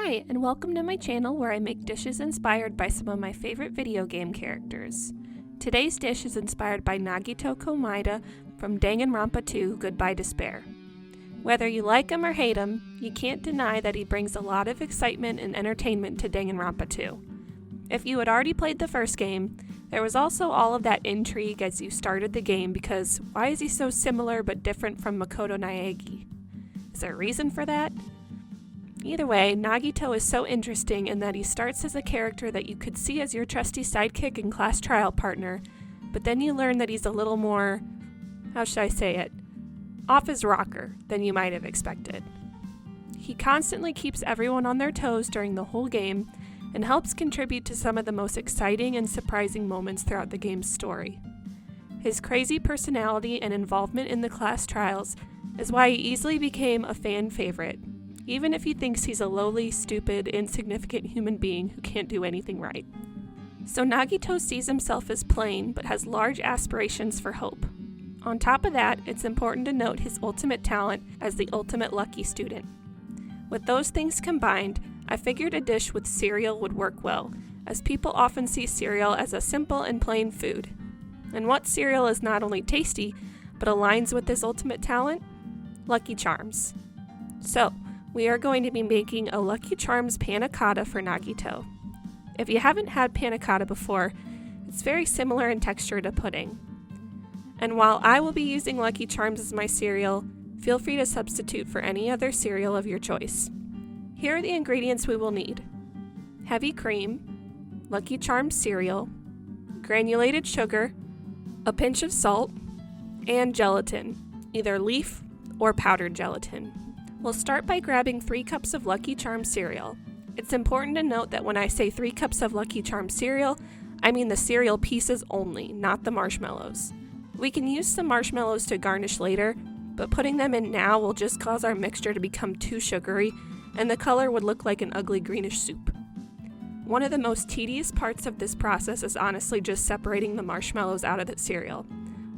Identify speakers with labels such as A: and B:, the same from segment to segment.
A: Hi, and welcome to my channel where I make dishes inspired by some of my favorite video game characters. Today's dish is inspired by Nagitokomaeda from Danganronpa 2, Goodbye Despair. Whether you like him or hate him, you can't deny that he brings a lot of excitement and entertainment to Danganronpa 2. If you had already played the first game, there was also all of that intrigue as you started the game because why is he so similar but different from Makoto Naegi? Is there a reason for that? Either way, Nagito is so interesting in that he starts as a character that you could see as your trusty sidekick and class trial partner, but then you learn that he's a little more, how should I say it, off his rocker than you might have expected. He constantly keeps everyone on their toes during the whole game and helps contribute to some of the most exciting and surprising moments throughout the game's story. His crazy personality and involvement in the class trials is why he easily became a fan favorite, even if he thinks he's a lowly, stupid, insignificant human being who can't do anything right. So Nagito sees himself as plain, but has large aspirations for hope. On top of that, it's important to note his ultimate talent as the ultimate lucky student. With those things combined, I figured a dish with cereal would work well, as people often see cereal as a simple and plain food. And what cereal is not only tasty, but aligns with his ultimate talent? Lucky Charms. So, we are going to be making a Lucky Charms Panna Cotta for Nagito. If you haven't had Panna Cotta before, it's very similar in texture to pudding. And while I will be using Lucky Charms as my cereal, feel free to substitute for any other cereal of your choice. Here are the ingredients we will need: heavy cream, Lucky Charms cereal, granulated sugar, a pinch of salt, and gelatin, either leaf or powdered gelatin. We'll start by grabbing 3 cups of Lucky Charms cereal. It's important to note that when I say 3 cups of Lucky Charms cereal, I mean the cereal pieces only, not the marshmallows. We can use some marshmallows to garnish later, but putting them in now will just cause our mixture to become too sugary, and the color would look like an ugly greenish soup. One of the most tedious parts of this process is honestly just separating the marshmallows out of the cereal,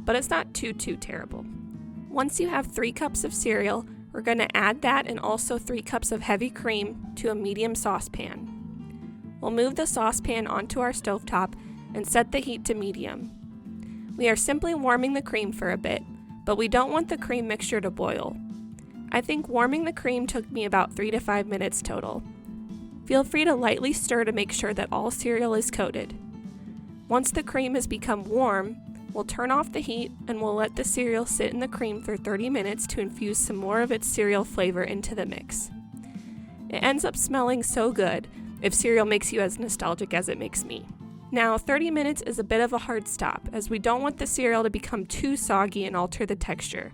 A: but it's not too terrible. Once you have 3 cups of cereal, we're going to add that and also 3 cups of heavy cream to a medium saucepan. We'll move the saucepan onto our stovetop and set the heat to medium. We are simply warming the cream for a bit, but we don't want the cream mixture to boil. I think warming the cream took me about 3 to 5 minutes total. Feel free to lightly stir to make sure that all cereal is coated. Once the cream has become warm, we'll turn off the heat and we'll let the cereal sit in the cream for 30 minutes to infuse some more of its cereal flavor into the mix. It ends up smelling so good if cereal makes you as nostalgic as it makes me. Now, 30 minutes is a bit of a hard stop as we don't want the cereal to become too soggy and alter the texture.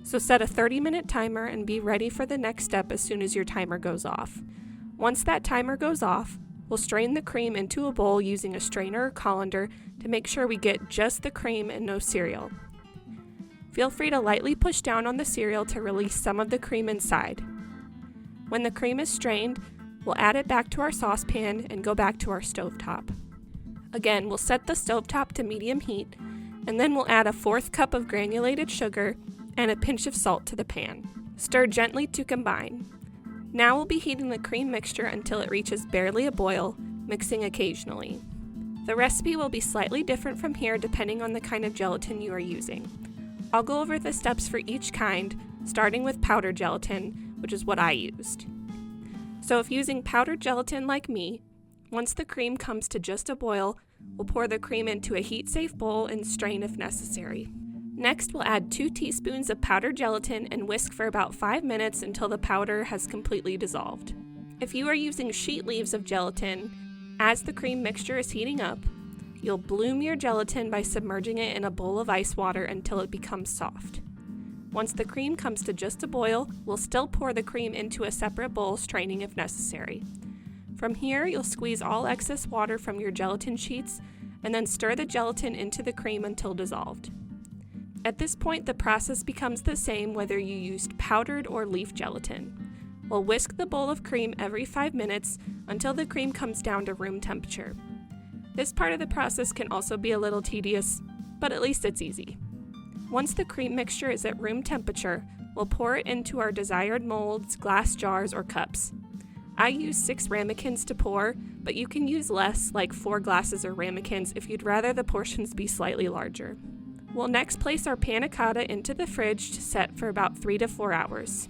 A: So set a 30-minute timer and be ready for the next step as soon as your timer goes off. Once that timer goes off, we'll strain the cream into a bowl using a strainer or colander to make sure we get just the cream and no cereal. Feel free to lightly push down on the cereal to release some of the cream inside. When the cream is strained, we'll add it back to our saucepan and go back to our stovetop. Again, we'll set the stovetop to medium heat, and then we'll add a 1/4 cup of granulated sugar and a pinch of salt to the pan. Stir gently to combine. Now we'll be heating the cream mixture until it reaches barely a boil, mixing occasionally. The recipe will be slightly different from here depending on the kind of gelatin you are using. I'll go over the steps for each kind, starting with powdered gelatin, which is what I used. So if using powdered gelatin like me, once the cream comes to just a boil, we'll pour the cream into a heat-safe bowl and strain if necessary. Next, we'll add 2 teaspoons of powdered gelatin and whisk for about 5 minutes until the powder has completely dissolved. If you are using sheet leaves of gelatin, as the cream mixture is heating up, you'll bloom your gelatin by submerging it in a bowl of ice water until it becomes soft. Once the cream comes to just a boil, we'll still pour the cream into a separate bowl, straining if necessary. From here, you'll squeeze all excess water from your gelatin sheets and then stir the gelatin into the cream until dissolved. At this point, the process becomes the same whether you used powdered or leaf gelatin. We'll whisk the bowl of cream every 5 minutes until the cream comes down to room temperature. This part of the process can also be a little tedious, but at least it's easy. Once the cream mixture is at room temperature, we'll pour it into our desired molds, glass jars, or cups. I use 6 ramekins to pour, but you can use less, like 4 glasses or ramekins, if you'd rather the portions be slightly larger. We'll next place our panna cotta into the fridge to set for about 3 to 4 hours.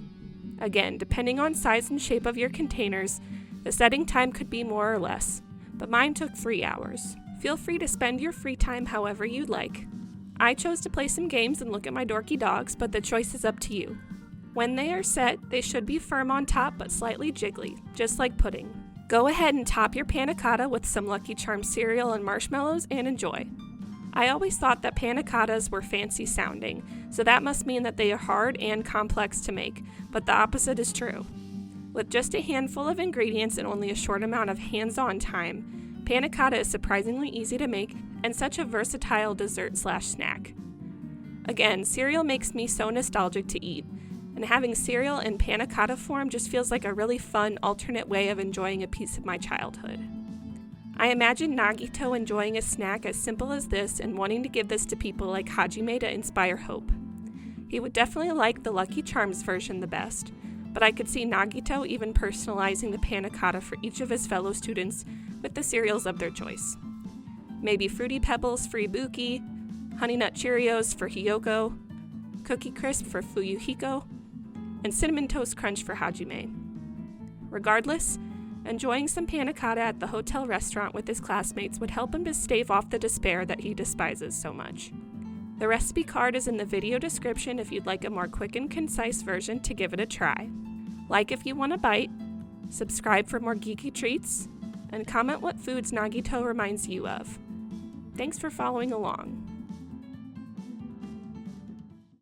A: Again, depending on size and shape of your containers, the setting time could be more or less, but mine took 3 hours. Feel free to spend your free time however you'd like. I chose to play some games and look at my dorky dogs, but the choice is up to you. When they are set, they should be firm on top but slightly jiggly, just like pudding. Go ahead and top your panna cotta with some Lucky Charms cereal and marshmallows and enjoy. I always thought that panna cottas were fancy sounding, so that must mean that they are hard and complex to make, but the opposite is true. With just a handful of ingredients and only a short amount of hands-on time, panna cotta is surprisingly easy to make and such a versatile dessert/snack. Again, cereal makes me so nostalgic to eat, and having cereal in panna cotta form just feels like a really fun alternate way of enjoying a piece of my childhood. I imagine Nagito enjoying a snack as simple as this and wanting to give this to people like Hajime to inspire hope. He would definitely like the Lucky Charms version the best, but I could see Nagito even personalizing the panna cotta for each of his fellow students with the cereals of their choice. Maybe Fruity Pebbles for Ibuki, Honey Nut Cheerios for Hiyoko, Cookie Crisp for Fuyuhiko, and Cinnamon Toast Crunch for Hajime. Regardless, enjoying some panna cotta at the hotel restaurant with his classmates would help him to stave off the despair that he despises so much. The recipe card is in the video description if you'd like a more quick and concise version to give it a try. Like if you want a bite, subscribe for more geeky treats, and comment what foods Nagito reminds you of. Thanks for following along.